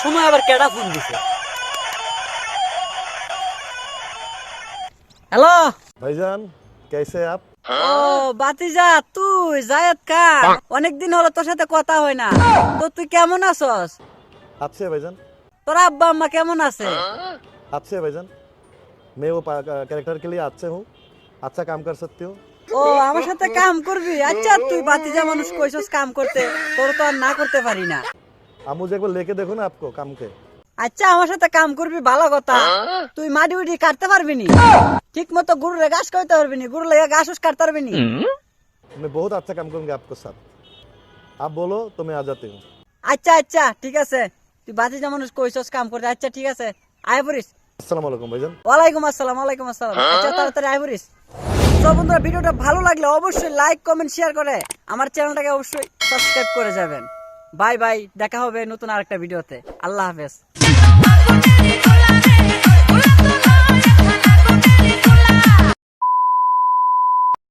সময় আবার কেডা ফোন দিছে? হ্যালো। भाईजान कैसे आप? ও বাতিজা, তুই জায়েদ খান, অনেকদিন হলো তোর সাথে কথা হয় না। তো তুই কেমন আছস? आपसे है भाईजान। তোর আব্বা আম্মা কেমন আছে? आपसे है भाईजान। मैं वो कैरेक्टर के लिए आपसे हूँ। अच्छा काम कर सकती हूँ। ও আমার সাথে কাম করবি? আচ্ছা, তুই বাতিজা মানুষ কইছস কাম করতে, তোর তো আর না করতে পারি না। आप मुझे एक बार लेके देखो ना आपको काम के। আচ্ছা, আমার সাথে কাম করবি ভালো কথা। তুই মাটি উটি কাটতে পারবি নি? ঠিক মতো গরুরে ঘাস খাইতে পারবি নি? গরু লেগে ঘাস কাটতে পারবি নি? मैं बहुत अच्छा काम करूंगा आपके साथ। आप बोलो तो मैं आ जाती हूँ। আচ্ছা আচ্ছা, ঠিক আছে। তুই বাতিজা মানুষ কইছস কাম করতে, আচ্ছা ঠিক আছে, আয় পড়িস। अस्सलाम वालेकुम भाईजान। ওয়ালাইকুম আসসালাম, ওয়ালাইকুম আসসালাম। আচ্ছা, তাড়াতাড়ি আয় পড়িস। তো বন্ধুরা, ভিডিওটা ভালো লাগলে অবশ্যই লাইক কমেন্ট শেয়ার করে আমার চ্যানেলটাকে অবশ্যই সাবস্ক্রাইব করে যাবেন। বাই বাই, দেখা হবে নতুন আরেকটা ভিডিওতে। আল্লাহ হাফেজ।